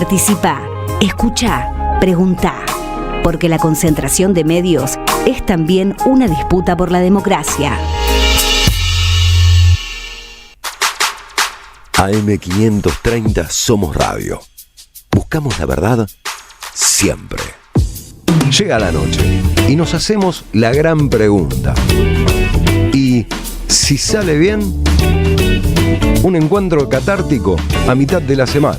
Participa, escucha, preguntá, porque la concentración de medios es también una disputa por la democracia. AM530 Somos Radio. Buscamos la verdad siempre. Llega la noche y nos hacemos la gran pregunta. Y si sale bien, un encuentro catártico a mitad de la semana.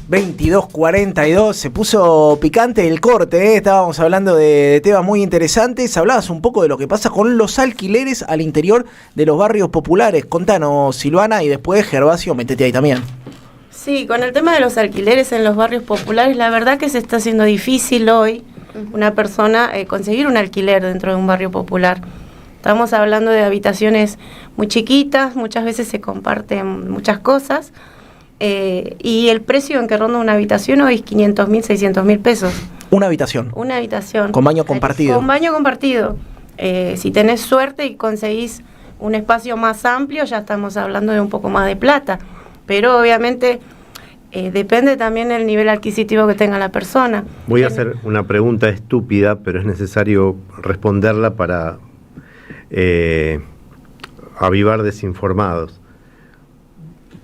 22:42, se puso picante el corte, estábamos hablando de temas muy interesantes. Hablabas un poco de lo que pasa con los alquileres al interior de los barrios populares. Contanos, Silvana, y después Gervasio, metete ahí también. Sí, con el tema de los alquileres en los barrios populares, la verdad que se está haciendo difícil hoy una persona conseguir un alquiler dentro de un barrio popular. Estamos hablando de habitaciones muy chiquitas, muchas veces se comparten muchas cosas. Y el precio en que ronda una habitación hoy es 500.000, 600.000 pesos. Una habitación. Una habitación. Con baño compartido. Con baño compartido. Si tenés suerte y conseguís un espacio más amplio, ya estamos hablando de un poco más de plata. Pero obviamente depende también del nivel adquisitivo que tenga la persona. Voy a hacer una pregunta estúpida, pero es necesario responderla para avivar desinformados.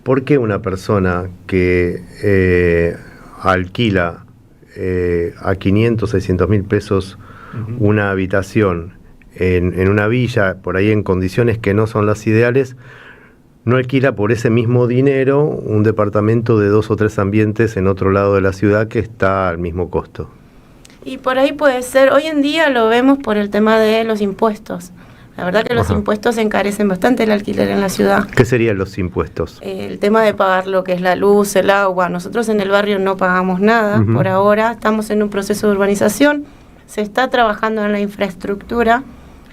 ¿Por qué una persona que alquila a 500, 600.000 pesos una habitación en una villa, por ahí en condiciones que no son las ideales, no alquila por ese mismo dinero un departamento de 2 o 3 ambientes en otro lado de la ciudad que está al mismo costo? Y por ahí puede ser, hoy en día lo vemos por el tema de los impuestos. La verdad que los impuestos encarecen bastante el alquiler en la ciudad. ¿Qué serían los impuestos? El tema de pagar lo que es la luz, el agua. Nosotros en el barrio no pagamos nada. Por ahora estamos en un proceso de urbanización. Se está trabajando en la infraestructura,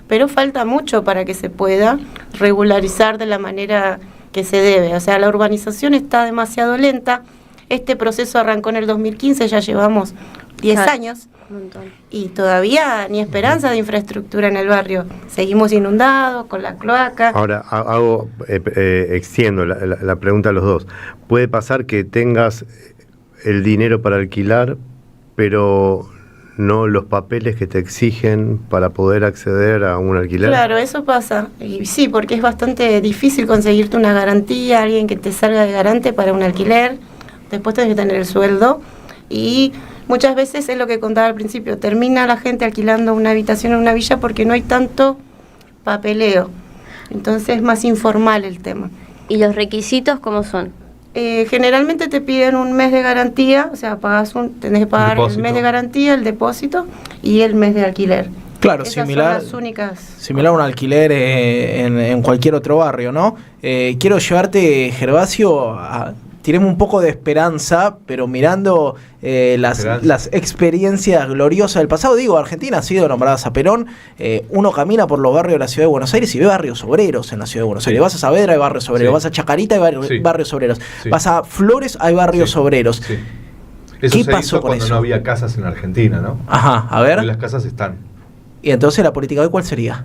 pero falta mucho para que se pueda regularizar de la manera que se debe. O sea, la urbanización está demasiado lenta. Este proceso arrancó en el 2015, ya llevamos 10 años. Y todavía ni esperanza de infraestructura en el barrio. Seguimos inundados con la cloaca. Ahora extiendo la pregunta a los dos. ¿Puede pasar que tengas el dinero para alquilar, pero no los papeles que te exigen para poder acceder a un alquiler? Claro, eso pasa. Y sí, porque es bastante difícil conseguirte una garantía, alguien que te salga de garante para un alquiler. Después tenés que tener el sueldo. Y muchas veces es lo que contaba al principio, termina la gente alquilando una habitación en una villa porque no hay tanto papeleo, entonces es más informal el tema. ¿Y los requisitos cómo son? Generalmente te piden un mes de garantía, o sea, tenés que pagar el mes de garantía, el depósito y el mes de alquiler. Claro, esas similar, son las únicas. Similar a un alquiler en cualquier otro barrio, ¿no? Quiero llevarte, Gervasio, tiremos un poco de esperanza, pero mirando las experiencias gloriosas del pasado. Digo, Argentina ha sido nombrada a Perón. Uno camina por los barrios de la Ciudad de Buenos Aires y ve barrios obreros en la Ciudad de Buenos Aires. Vas a Saavedra, hay barrios obreros. Vas a Chacarita, hay barrios obreros. Vas a Flores, hay barrios obreros. Eso ¿Qué se pasó hizo con cuando eso? no había casas en Argentina, ¿no? Ajá, a ver. Hoy las casas están. Y entonces la política de ¿cuál sería?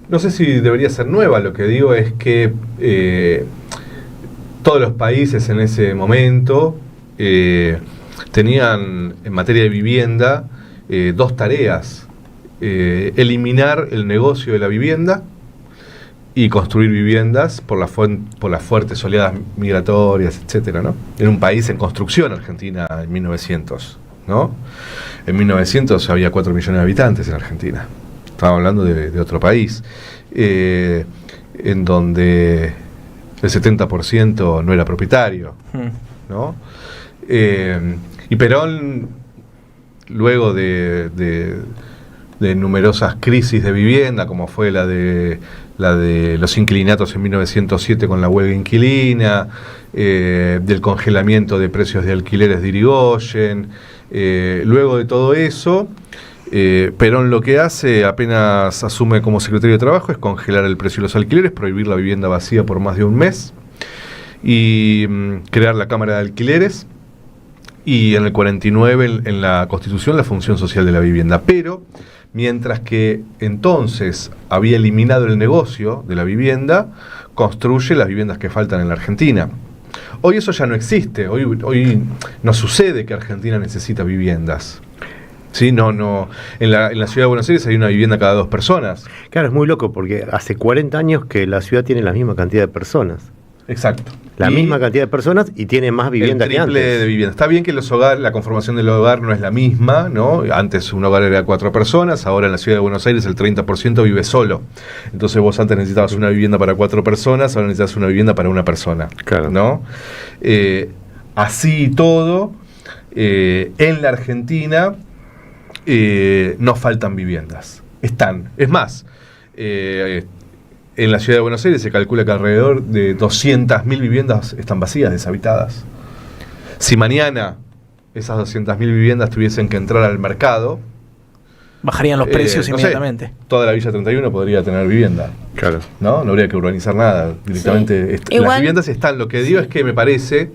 No sé si debería ser nueva. Lo que digo es que todos los países en ese momento tenían en materia de vivienda 2 tareas: eliminar el negocio de la vivienda y construir viviendas por las fuertes oleadas migratorias, etcétera, ¿no? En un país en construcción, Argentina, en 1900, ¿no? En 1900 había 4 millones de habitantes en Argentina. Estaba hablando de otro país, en donde el 70% no era propietario, ¿no? Y Perón, luego de numerosas crisis de vivienda, como fue la de los inquilinatos en 1907 con la huelga inquilina, del congelamiento de precios de alquileres de Irigoyen, luego de todo eso, Perón lo que hace, apenas asume como secretario de Trabajo, es congelar el precio de los alquileres, prohibir la vivienda vacía por más de un mes y crear la Cámara de Alquileres, y en el 49 en la Constitución la función social de la vivienda. Pero mientras que entonces había eliminado el negocio de la vivienda, construye las viviendas que faltan en la Argentina. Hoy eso ya no existe, hoy no sucede que Argentina necesita viviendas. Sí, no. En la ciudad de Buenos Aires hay una vivienda cada 2 personas. Claro, es muy loco porque hace 40 años que la ciudad tiene la misma cantidad de personas. Exacto. La misma cantidad de personas y tiene más vivienda que antes. El triple de vivienda. Está bien que la conformación del hogar no es la misma, ¿no? Antes un hogar era 4 personas, ahora en la ciudad de Buenos Aires el 30% vive solo. Entonces vos antes necesitabas una vivienda para 4 personas, ahora necesitas una vivienda para una persona. Claro. ¿No? Así y todo, en la Argentina no faltan viviendas. Están. Es más, en la ciudad de Buenos Aires se calcula que alrededor de 200.000 viviendas están vacías, deshabitadas. Si mañana esas 200.000 viviendas tuviesen que entrar al mercado, bajarían los precios inmediatamente. Toda la Villa 31 podría tener vivienda. Claro. No habría que urbanizar nada. Directamente. Sí. Las viviendas están. Lo que digo es que me parece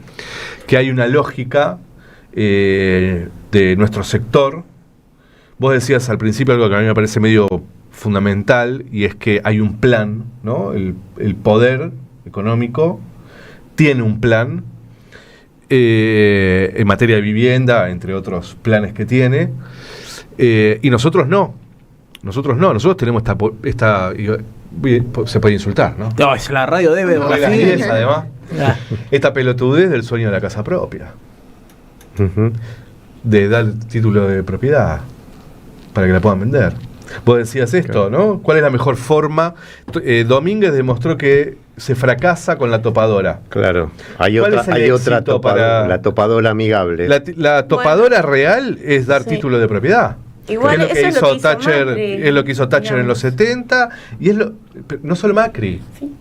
que hay una lógica de nuestro sector. Vos decías al principio algo que a mí me parece medio fundamental, y es que hay un plan, ¿no? El poder económico tiene un plan en materia de vivienda, entre otros planes que tiene, y nosotros no. Nosotros tenemos esta se puede insultar, ¿no? No, es la radio debe además. Esta pelotudez del sueño de la casa propia. De dar título de propiedad para que la puedan vender. Vos decías esto, ¿no? ¿Cuál es la mejor forma? Domínguez demostró que se fracasa con la topadora. Claro. Hay otra topadora, la topadora amigable. La topadora real es dar título de propiedad. Igual es lo que hizo Thatcher en los 70, y no solo Macri,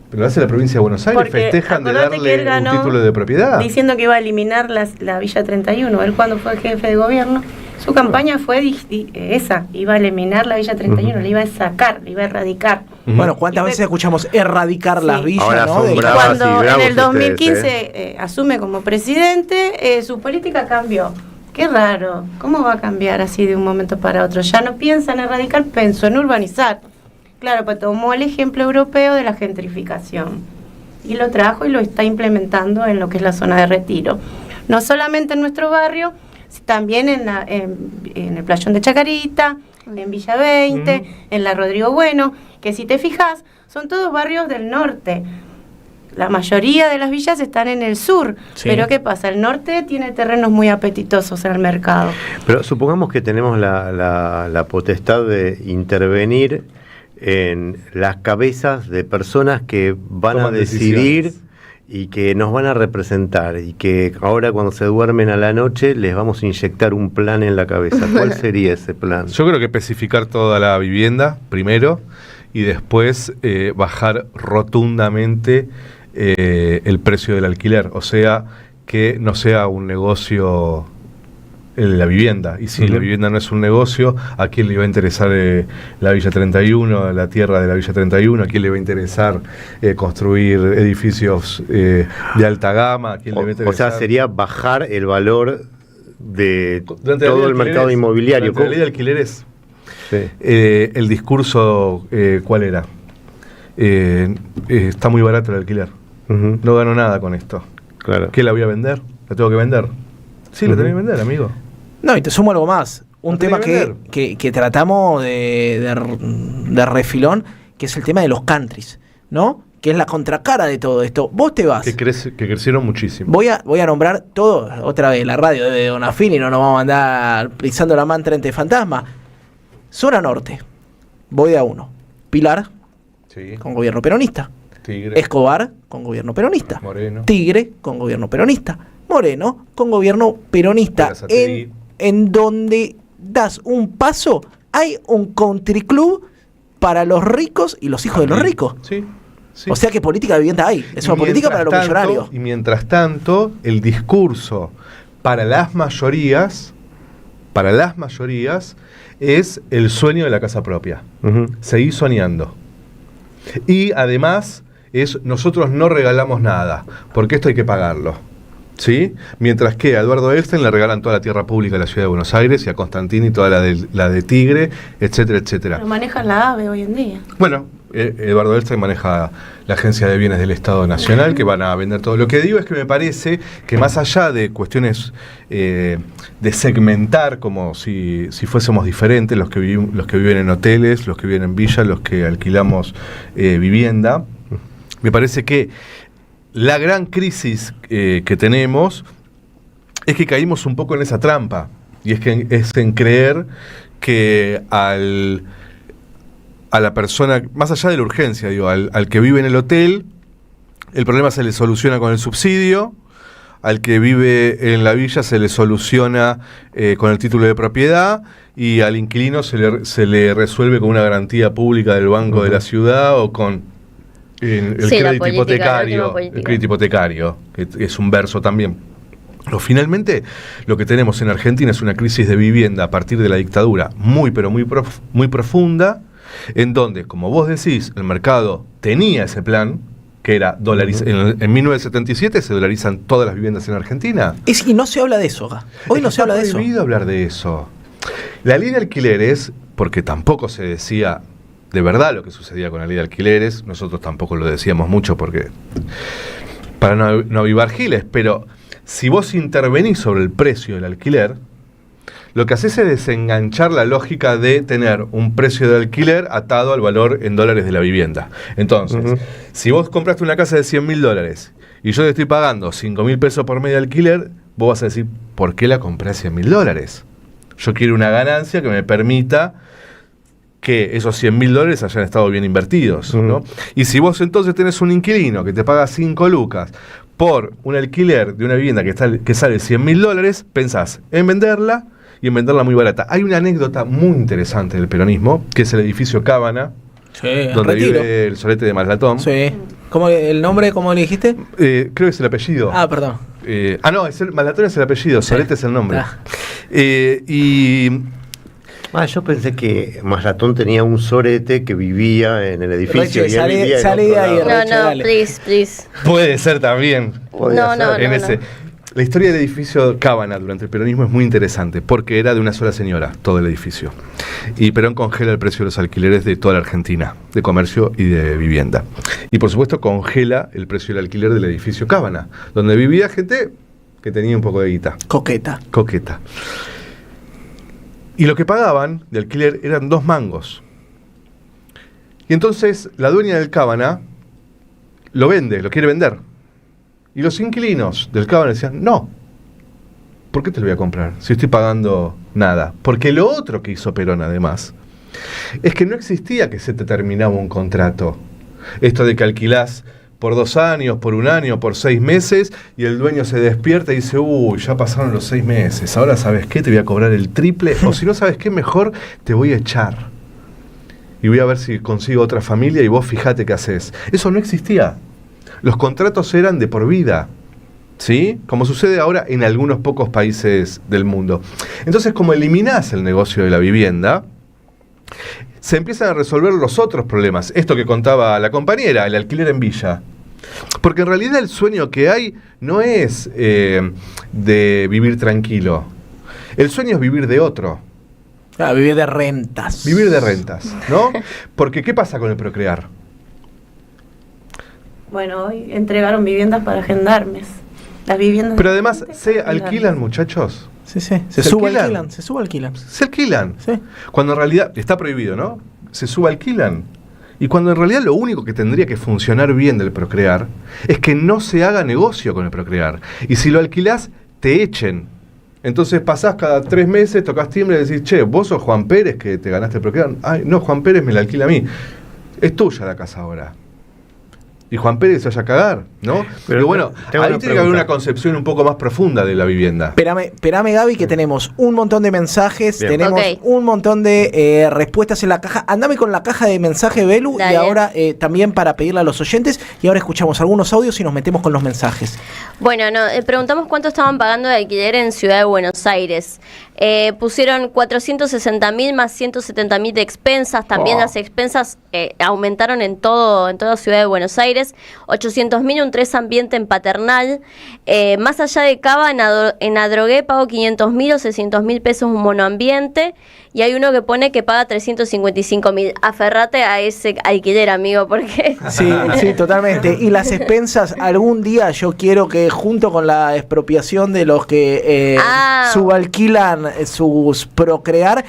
pero lo hace la provincia de Buenos Aires. Porque festejan de darle un título de propiedad. Diciendo que iba a eliminar la Villa 31. Él, cuando fue jefe de gobierno, su campaña fue esa: iba a eliminar la Villa 31, la iba a sacar, la iba a erradicar. Bueno, ¿cuántas veces escuchamos erradicar las villas? Ahora ¿no? Cuando en el 2015 asume como presidente, su política cambió. Qué raro, ¿cómo va a cambiar así de un momento para otro? Ya no piensa en erradicar, pensó en urbanizar. Claro, pues tomó el ejemplo europeo de la gentrificación y lo trajo y lo está implementando en lo que es la zona de Retiro. No solamente en nuestro barrio, también en el playón de Chacarita, en Villa 20, en la Rodrigo Bueno, que si te fijas, son todos barrios del norte. La mayoría de las villas están en el sur, pero ¿qué pasa? El norte tiene terrenos muy apetitosos en el mercado. Pero supongamos que tenemos la potestad de intervenir en las cabezas de personas que van a decidir y que nos van a representar, y que ahora cuando se duermen a la noche les vamos a inyectar un plan en la cabeza. ¿Cuál sería ese plan? Yo creo que especificar toda la vivienda primero, y después bajar rotundamente el precio del alquiler, o sea, que no sea un negocio la vivienda, y si la vivienda no es un negocio, ¿a quién le va a interesar la Villa 31, la tierra de la Villa 31? ¿A quién le va a interesar construir edificios de alta gama? ¿A quién le va a interesar? O sea, sería bajar el valor de todo el mercado inmobiliario. La ley de alquileres, el discurso, ¿cuál era? Está muy barato el alquiler. No gano nada con esto. Claro. ¿Qué la voy a vender? ¿La tengo que vender? Sí, la tenés que vender, amigo. No, y te sumo algo más. Un tema que tratamos de refilón, que es el tema de los countries, ¿no? Que es la contracara de todo esto. Vos te vas. Que crecieron muchísimo. Voy a nombrar todo, otra vez, la radio de Donafini, no nos vamos a andar pisando la mantra entre fantasmas. Zona Norte, voy de a uno. Pilar, con gobierno peronista. Tigre. Escobar, con gobierno peronista. Moreno. Tigre, con gobierno peronista. Moreno, con gobierno peronista. En donde das un paso, hay un country club para los ricos y los hijos de los ricos. Sí. O sea que política de vivienda hay. Es una política para los millonarios. Y mientras tanto, el discurso para las mayorías es el sueño de la casa propia. Seguir soñando. Y además nosotros no regalamos nada, porque esto hay que pagarlo. ¿Sí? Mientras que a Eduardo Elsten le regalan toda la tierra pública de la ciudad de Buenos Aires, y a Constantini toda la de Tigre, etcétera, etcétera. Pero manejan la AVE hoy en día. Bueno, Eduardo Elstein maneja la Agencia de Bienes del Estado Nacional, que van a vender todo. Lo que digo es que me parece que más allá de cuestiones de segmentar, como si fuésemos diferentes, los que viven en hoteles, los que viven en villas, los que alquilamos vivienda, me parece que la gran crisis que tenemos es que caímos un poco en esa trampa, y es en creer que a la persona, más allá de la urgencia, digo, al que vive en el hotel, el problema se le soluciona con el subsidio, al que vive en la villa se le soluciona con el título de propiedad, y al inquilino se le resuelve con una garantía pública del Banco de la Ciudad o con el crédito hipotecario, que es un verso también. Pero finalmente, lo que tenemos en Argentina es una crisis de vivienda a partir de la dictadura muy profunda, en donde, como vos decís, el mercado tenía ese plan, que era dolarizar. En 1977 se dolarizan todas las viviendas en Argentina. Y no se habla de eso, hoy no se habla de eso. Está prohibido hablar de eso. La ley de alquileres, porque tampoco se decía de verdad lo que sucedía con la ley de alquileres, nosotros tampoco lo decíamos mucho porque para no avivar giles, pero si vos intervenís sobre el precio del alquiler, lo que haces es desenganchar la lógica de tener un precio de alquiler atado al valor en dólares de la vivienda. Entonces, si vos compraste una casa de $100.000 y yo te estoy pagando $5.000 por mes de alquiler, vos vas a decir, ¿por qué la compré a $100.000? Yo quiero una ganancia que me permita que esos $100.000 hayan estado bien invertidos, ¿no? Y si vos entonces tenés un inquilino que te paga 5 lucas por un alquiler de una vivienda que sale $100.000, pensás en venderla y en venderla muy barata. Hay una anécdota muy interesante del peronismo, que es el edificio Cábana, donde vive el solete de Maslatón. Sí. ¿El nombre, cómo le dijiste? Creo que es el apellido. Ah, perdón. No, Maslatón es el apellido, Solete es el nombre. Yo pensé que Maslatón tenía un sorete que vivía en el edificio. Reche, salí de ahí, No, please. Puede ser también. No. La historia del edificio Cábana durante el peronismo es muy interesante, porque era de una sola señora, todo el edificio. Y Perón congela el precio de los alquileres de toda la Argentina, de comercio y de vivienda. Y por supuesto congela el precio del alquiler del edificio Cábana, donde vivía gente que tenía un poco de guita. Coqueta. Y lo que pagaban de alquiler eran 2 mangos. Y entonces la dueña del Cábana lo quiere vender. Y los inquilinos del Cábana decían, no, ¿por qué te lo voy a comprar si estoy pagando nada? Porque lo otro que hizo Perón, además, es que no existía que se te terminaba un contrato. Esto de que alquilás por 2 años, por 1 año, por 6 meses, y el dueño se despierta y dice, ya pasaron los 6 meses, ahora ¿sabes qué? Te voy a cobrar el triple, o si no sabes qué, mejor te voy a echar. Y voy a ver si consigo otra familia y vos fijate qué haces. Eso no existía. Los contratos eran de por vida, ¿sí? Como sucede ahora en algunos pocos países del mundo. Entonces, como eliminás el negocio de la vivienda, se empiezan a resolver los otros problemas. Esto que contaba la compañera, el alquiler en villa. Porque en realidad el sueño que hay no es de vivir tranquilo. El sueño es vivir de otro. Vivir de rentas. Vivir de rentas, ¿no? Porque ¿qué pasa con el procrear? Bueno, hoy entregaron viviendas para gendarmes. Las viviendas. Pero además, ¿se alquilan, muchachos? Sí. Se subalquilan. Se alquilan. Sí. Cuando en realidad está prohibido, ¿no? Se subalquilan. Y cuando en realidad lo único que tendría que funcionar bien del procrear es que no se haga negocio con el procrear. Y si lo alquilás, te echen. Entonces pasás cada 3 meses, tocas timbre y decís, che, vos sos Juan Pérez que te ganaste el procrear. Ay, no, Juan Pérez me la alquila a mí. Es tuya la casa ahora. Y Juan Pérez se vaya a cagar, ¿no? Pero bueno, ahí tiene que haber una concepción un poco más profunda de la vivienda. Espérame, Gaby, que tenemos un montón de mensajes, tenemos un montón de respuestas en la caja. Andame con la caja de mensaje, Belu, y ahora también para pedirle a los oyentes, y ahora escuchamos algunos audios y nos metemos con los mensajes. Bueno, preguntamos cuánto estaban pagando de alquiler en Ciudad de Buenos Aires. Pusieron 460.000 más 170.000 de expensas. También las expensas aumentaron en toda Ciudad de Buenos Aires. Aires, 800.000 un 3 ambiente en Paternal. Más allá de Cava, en Adrogué pago 500.000 o 600.000 pesos un monoambiente. Y hay uno que pone que paga 355.000. Aferrate a ese alquiler, amigo, porque... Sí, totalmente. Y las expensas, algún día yo quiero que junto con la expropiación de los que subalquilan sus Procrear,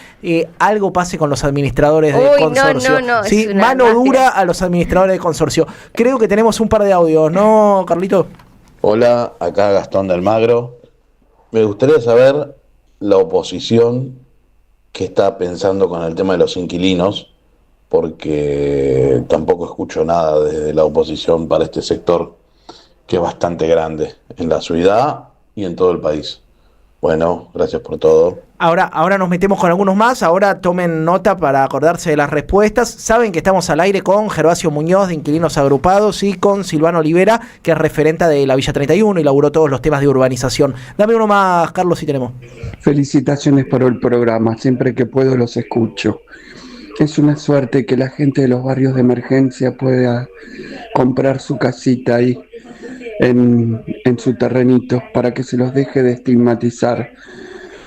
algo pase con los administradores de consorcio. No, ¿sí? Mano dura a los administradores de consorcio. Creo que tenemos un par de audios, ¿no, Carlito? Hola, acá Gastón del Magro. Me gustaría saber la oposición que está pensando con el tema de los inquilinos, porque tampoco escucho nada desde la oposición para este sector, que es bastante grande en la ciudad y en todo el país. Bueno, gracias por todo. Ahora nos metemos con algunos más. Ahora tomen nota para acordarse de las respuestas. Saben que estamos al aire con Gervasio Muñoz de Inquilinos Agrupados y con Silvano Olivera, que es referente de la Villa 31 y laburó todos los temas de urbanización. Dame uno más, Carlos, si tenemos. Felicitaciones por el programa. Siempre que puedo los escucho. Es una suerte que la gente de los barrios de emergencia pueda comprar su casita ahí en su terrenito, para que se los deje de estigmatizar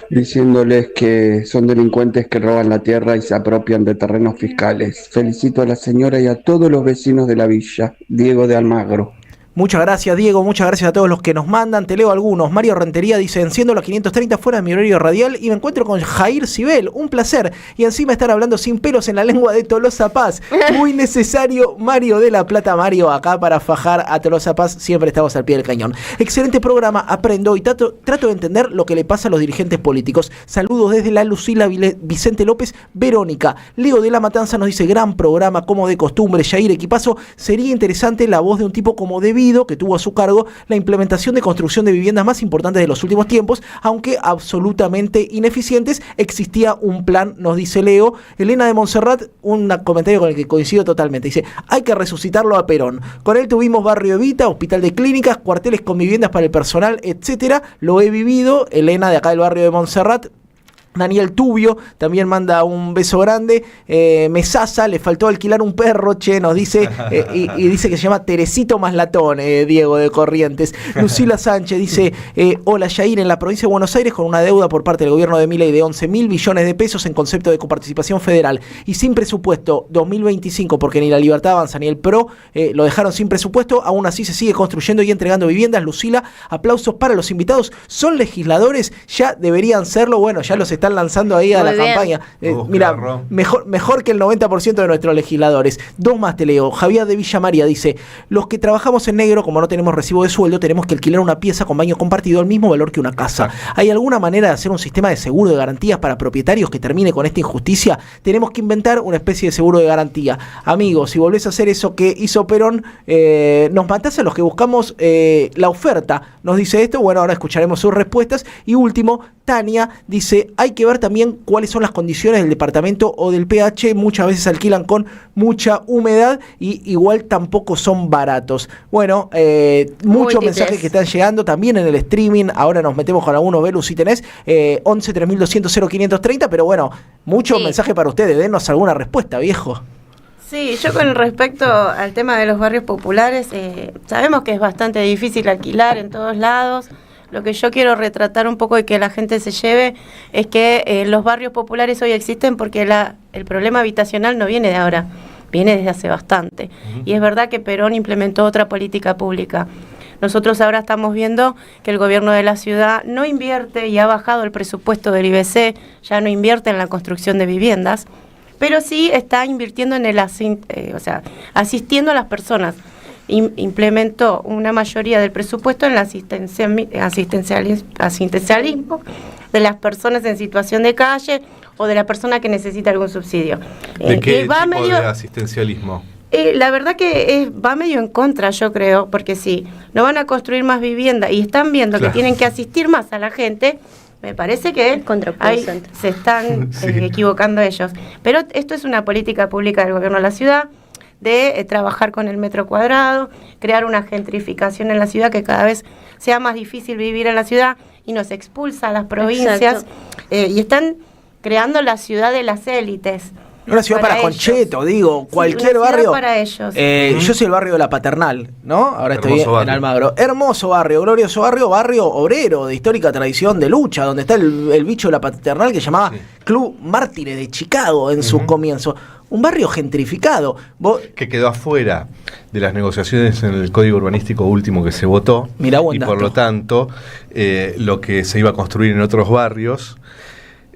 diciéndoles que son delincuentes que roban la tierra y se apropian de terrenos fiscales. Felicito a la señora y a todos los vecinos de la villa. Diego de Almagro. Muchas gracias, Diego, muchas gracias a todos los que nos mandan. Te leo algunos. Mario Rentería dice: enciendo la 530 fuera de mi horario radial y me encuentro con Jair Cibel, un placer. Y encima están hablando sin pelos en la lengua de Tolosa Paz. Muy necesario, Mario de la Plata. Mario, acá para fajar a Tolosa Paz, siempre estamos al pie del cañón. Excelente programa, aprendo y trato de entender lo que le pasa a los dirigentes políticos. Saludos desde la Lucila Vicente López, Verónica. Leo de la Matanza nos dice: gran programa, como de costumbre. Jair, equipazo, sería interesante la voz de un tipo como David, que tuvo a su cargo la implementación de construcción de viviendas más importantes de los últimos tiempos, aunque absolutamente ineficientes. Existía un plan, nos dice Leo. Elena de Montserrat, un comentario con el que coincido totalmente, dice: hay que resucitarlo a Perón. Con él tuvimos Barrio Evita, hospital de clínicas, cuarteles con viviendas para el personal, etcétera. Lo he vivido. Elena de acá del barrio de Montserrat. Daniel Tubio también manda un beso grande. Mesasa, le faltó alquilar un perro, che, nos dice, y dice que se llama Teresito Maslatón, Diego de Corrientes. Lucila Sánchez dice: hola Jair, en la provincia de Buenos Aires, con una deuda por parte del gobierno de Milei de 11.000 billones de pesos en concepto de coparticipación federal y sin presupuesto 2025, porque ni la Libertad Avanza ni el PRO lo dejaron sin presupuesto, aún así se sigue construyendo y entregando viviendas. Lucila, aplausos para los invitados. ¿Son legisladores? Ya deberían serlo. Bueno, ya los están lanzando ahí a la campaña. Mira, mejor que el 90% de nuestros legisladores. Dos más te leo. Javier de Villa María dice: los que trabajamos en negro, como no tenemos recibo de sueldo, tenemos que alquilar una pieza con baño compartido al mismo valor que una casa. ¿Hay alguna manera de hacer un sistema de seguro de garantías para propietarios que termine con esta injusticia? Tenemos que inventar una especie de seguro de garantía. Amigos, si volvés a hacer eso que hizo Perón, nos matás a los que buscamos la oferta. Nos dice esto. Bueno, ahora escucharemos sus respuestas. Y último, Tania dice: hay que ver también cuáles son las condiciones del departamento o del PH. Muchas veces alquilan con mucha humedad y igual tampoco son baratos. Bueno, muchos mensajes que están llegando también en el streaming. Ahora nos metemos con algunos. Velus, si tenés 11 3200 0530, pero bueno, muchos mensajes para ustedes. Denos alguna respuesta, viejo. Sí, yo con respecto al tema de los barrios populares, sabemos que es bastante difícil alquilar en todos lados. Lo que yo quiero retratar un poco y que la gente se lleve es que los barrios populares hoy existen porque el problema habitacional no viene de ahora, viene desde hace bastante. Y es verdad que Perón implementó otra política pública. Nosotros ahora estamos viendo que el gobierno de la ciudad no invierte y ha bajado el presupuesto del IBC, ya no invierte en la construcción de viviendas, pero sí está invirtiendo en asistiendo a las personas. Implementó una mayoría del presupuesto en el asistencialismo de las personas en situación de calle o de la persona que necesita algún subsidio. ¿De qué tipo de asistencialismo? La verdad que va medio en contra, yo creo, porque si no van a construir más vivienda y están viendo que tienen que asistir más a la gente, me parece que se están equivocando ellos. Pero esto es una política pública del gobierno de la ciudad, de trabajar con el metro cuadrado, crear una gentrificación en la ciudad, que cada vez sea más difícil vivir en la ciudad y nos expulsa a las provincias. Y están creando la ciudad de las élites. Una ciudad para Concheto, digo, cualquier barrio. Para ellos. Yo soy el barrio de la Paternal, ¿no? Ahora Hermoso estoy en Almagro. Hermoso barrio, glorioso barrio obrero, de histórica tradición de lucha, donde está el bicho de la Paternal que llamaba Club Mártires de Chicago en sus comienzos. Un barrio gentrificado. Que quedó afuera de las negociaciones en el Código Urbanístico último que se votó. Mirá, buen dato. Por lo tanto, lo que se iba a construir en otros barrios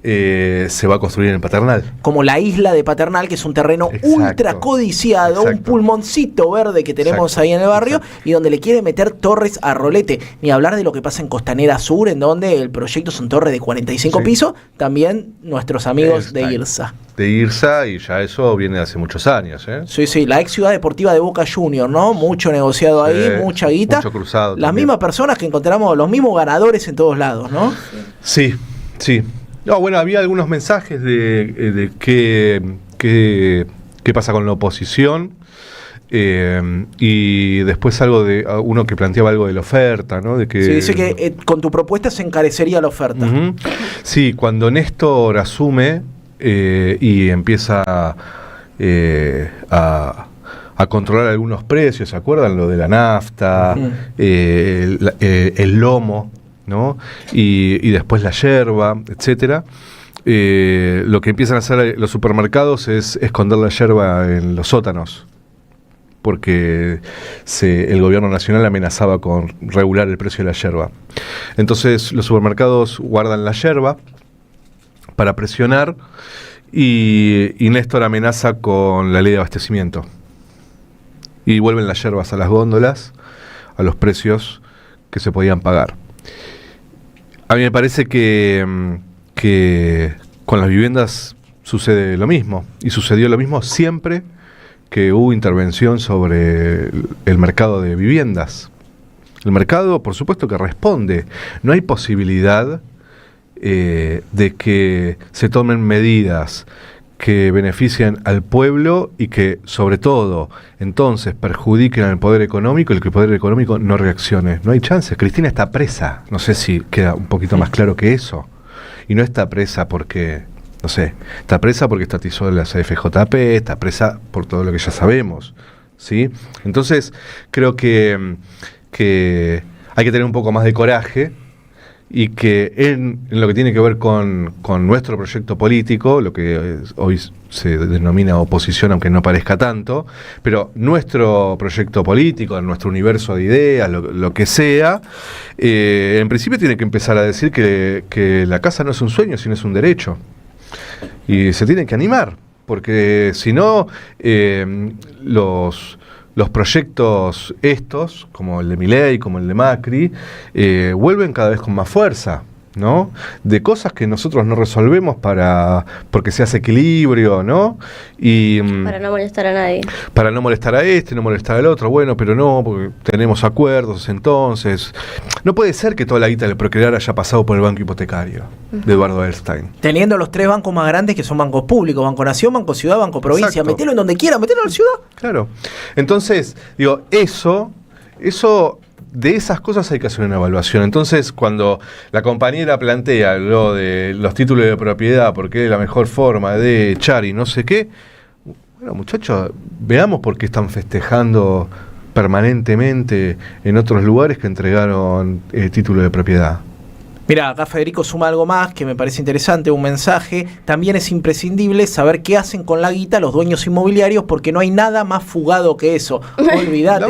se va a construir en Paternal. Como la isla de Paternal, que es un terreno ultra codiciado, un pulmoncito verde que tenemos ahí en el barrio, y donde le quiere meter torres a rolete. Ni hablar de lo que pasa en Costanera Sur, en donde el proyecto son torres de 45 pisos, también nuestros amigos de IRSA. De IRSA, y ya eso viene de hace muchos años. Sí, la ex ciudad deportiva de Boca Juniors, ¿no? Mucho negociado ahí, mucha guita. Mucho cruzado. Las mismas personas que encontramos, los mismos ganadores en todos lados, ¿no? Sí. No, bueno, había algunos mensajes de qué pasa con la oposición, y después algo de uno que planteaba algo de la oferta, ¿no? De que sí, dice que con tu propuesta se encarecería la oferta. Sí, cuando Néstor asume y empieza a controlar algunos precios, ¿se acuerdan? Lo de la nafta, el lomo, ¿no? Y después la yerba, etcétera. Lo que empiezan a hacer los supermercados es esconder la yerba en los sótanos, porque el gobierno nacional amenazaba con regular el precio de la yerba. Entonces los supermercados guardan la yerba para presionar, y Néstor amenaza con la ley de abastecimiento. Y vuelven las yerbas a las góndolas, a los precios que se podían pagar. A mí me parece que con las viviendas sucede lo mismo, y sucedió lo mismo siempre que hubo intervención sobre el mercado de viviendas. El mercado, por supuesto que responde. No hay posibilidad de que se tomen medidas que beneficien al pueblo y que, sobre todo, entonces perjudiquen al poder económico, y que el poder económico no reaccione. No hay chance. Cristina está presa. No sé si queda un poquito más claro que eso. Y no está presa porque, no sé, está presa porque estatizó la CFJP, está presa por todo lo que ya sabemos, ¿sí? Entonces, creo que hay que tener un poco más de coraje, y que en lo que tiene que ver con nuestro proyecto político, lo que hoy se denomina oposición, aunque no parezca tanto, pero nuestro proyecto político, nuestro universo de ideas, lo que sea, en principio tiene que empezar a decir que la casa no es un sueño, sino es un derecho. Y se tiene que animar, porque si no, los proyectos estos, como el de Milei, como el de Macri, vuelven cada vez con más fuerza, ¿no? De cosas que nosotros no resolvemos porque se hace equilibrio, ¿no? Y para no molestar a nadie. Para no molestar a este, no molestar al otro, bueno, pero no, porque tenemos acuerdos, entonces. No puede ser que toda la guita del Procrear haya pasado por el banco hipotecario de Eduardo Elstein. Teniendo los 3 bancos más grandes, que son bancos públicos: Banco Nación, Banco Ciudad, Banco Provincia. Exacto. Metelo en donde quiera, metelo en la ciudad. Claro. Entonces, digo, eso de esas cosas hay que hacer una evaluación. Entonces, cuando la compañera plantea lo de los títulos de propiedad, porque es la mejor forma de echar y no sé qué, bueno, muchachos, veamos por qué están festejando permanentemente en otros lugares que entregaron título de propiedad. Mira, acá Federico suma algo más que me parece interesante, un mensaje. También es imprescindible saber qué hacen con la guita los dueños inmobiliarios, porque no hay nada más fugado que eso. Olvídate.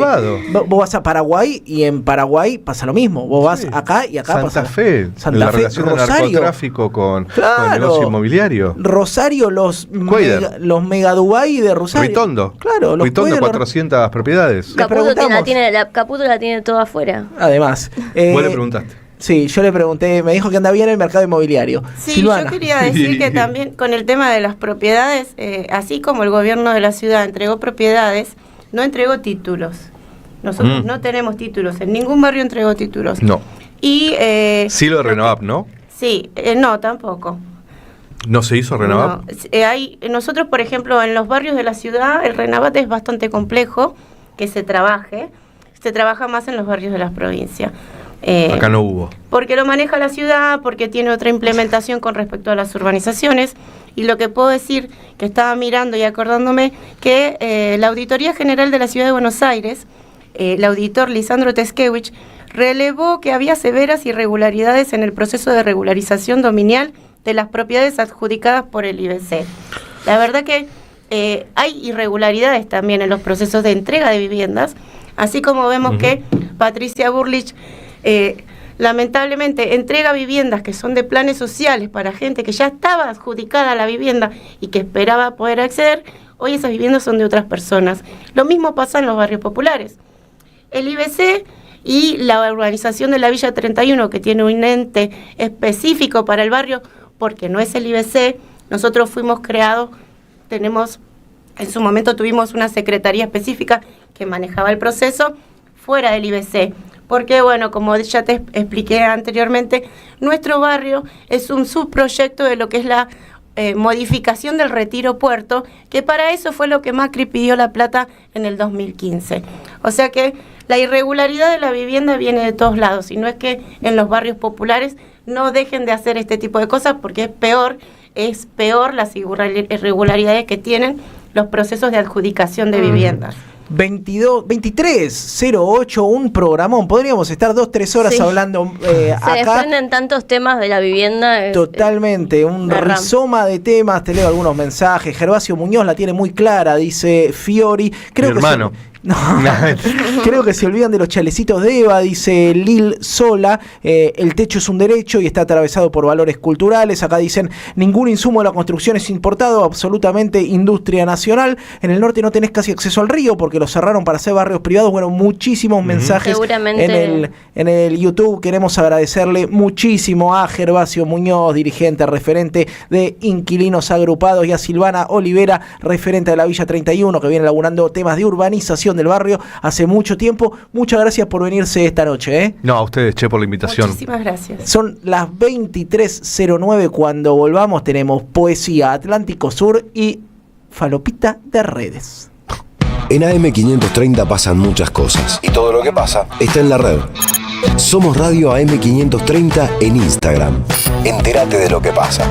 Vos vas a Paraguay y en Paraguay pasa lo mismo. Vos vas acá y acá Santa Fe, la relación del narcotráfico con el negocio inmobiliario. Rosario, los Mega Dubái de Rosario. Ritondo. Claro, los Ritondo, 400 propiedades. Caputo la tiene toda afuera. Además. Vos le preguntaste. Sí, yo le pregunté, me dijo que anda bien el mercado inmobiliario. Sí, Silvana. Yo quería decir que también con el tema de las propiedades, así como el gobierno de la ciudad entregó propiedades, no entregó títulos. Nosotros no tenemos títulos, en ningún barrio entregó títulos. No. Y sí lo de Renovap, ¿no? Sí, no, tampoco. ¿No se hizo Renovap? No. Nosotros, por ejemplo, en los barrios de la ciudad, el Renovap es bastante complejo que se trabaje. Se trabaja más en los barrios de las provincias. Acá no hubo. Porque lo maneja la ciudad, porque tiene otra implementación con respecto a las urbanizaciones. Y lo que puedo decir, que estaba mirando y acordándome, que la Auditoría General de la Ciudad de Buenos Aires, el auditor Lisandro Teskewich, relevó que había severas irregularidades en el proceso de regularización dominial de las propiedades adjudicadas por el IBC. La verdad que hay irregularidades también en los procesos de entrega de viviendas, así como vemos que Patricia Burlich lamentablemente entrega viviendas que son de planes sociales para gente que ya estaba adjudicada a la vivienda y que esperaba poder acceder. Hoy esas viviendas son de otras personas. Lo mismo pasa en los barrios populares. El IBC y la urbanización de la Villa 31, que tiene un ente específico para el barrio, porque no es el IBC, nosotros fuimos creados, en su momento tuvimos una secretaría específica que manejaba el proceso fuera del IBC. Porque, bueno, como ya te expliqué anteriormente, nuestro barrio es un subproyecto de lo que es la modificación del Retiro Puerto, que para eso fue lo que Macri pidió la plata en el 2015. O sea que la irregularidad de la vivienda viene de todos lados, y no es que en los barrios populares no dejen de hacer este tipo de cosas, porque es peor las irregularidades que tienen los procesos de adjudicación de viviendas. 2308, un programón. Podríamos estar 2-3 horas hablando acá. Se desprenden tantos temas de la vivienda. Totalmente, un rizoma de temas. Te leo algunos mensajes. Gervasio Muñoz la tiene muy clara, dice Fiori. Creo Mi hermano. Creo que se olvidan de los chalecitos de Eva, dice Lil Sola. El techo es un derecho y está atravesado por valores culturales. Acá dicen, ningún insumo de la construcción es importado, absolutamente industria nacional. En el norte no tenés casi acceso al río porque lo cerraron para hacer barrios privados. Bueno, muchísimos mensajes en el YouTube. Queremos agradecerle muchísimo a Gervasio Muñoz, dirigente, referente de Inquilinos Agrupados, y a Silvana Olivera, referente de la Villa 31, que viene laburando temas de urbanización del barrio hace mucho tiempo. Muchas gracias por venirse esta noche. No, a ustedes, Che, por la invitación. Muchísimas gracias. Son las 23:09. Cuando volvamos tenemos Poesía Atlántico Sur y Falopita de Redes. En AM530 pasan muchas cosas y todo lo que pasa está en la red. Somos Radio AM530 en Instagram. Entérate de lo que pasa.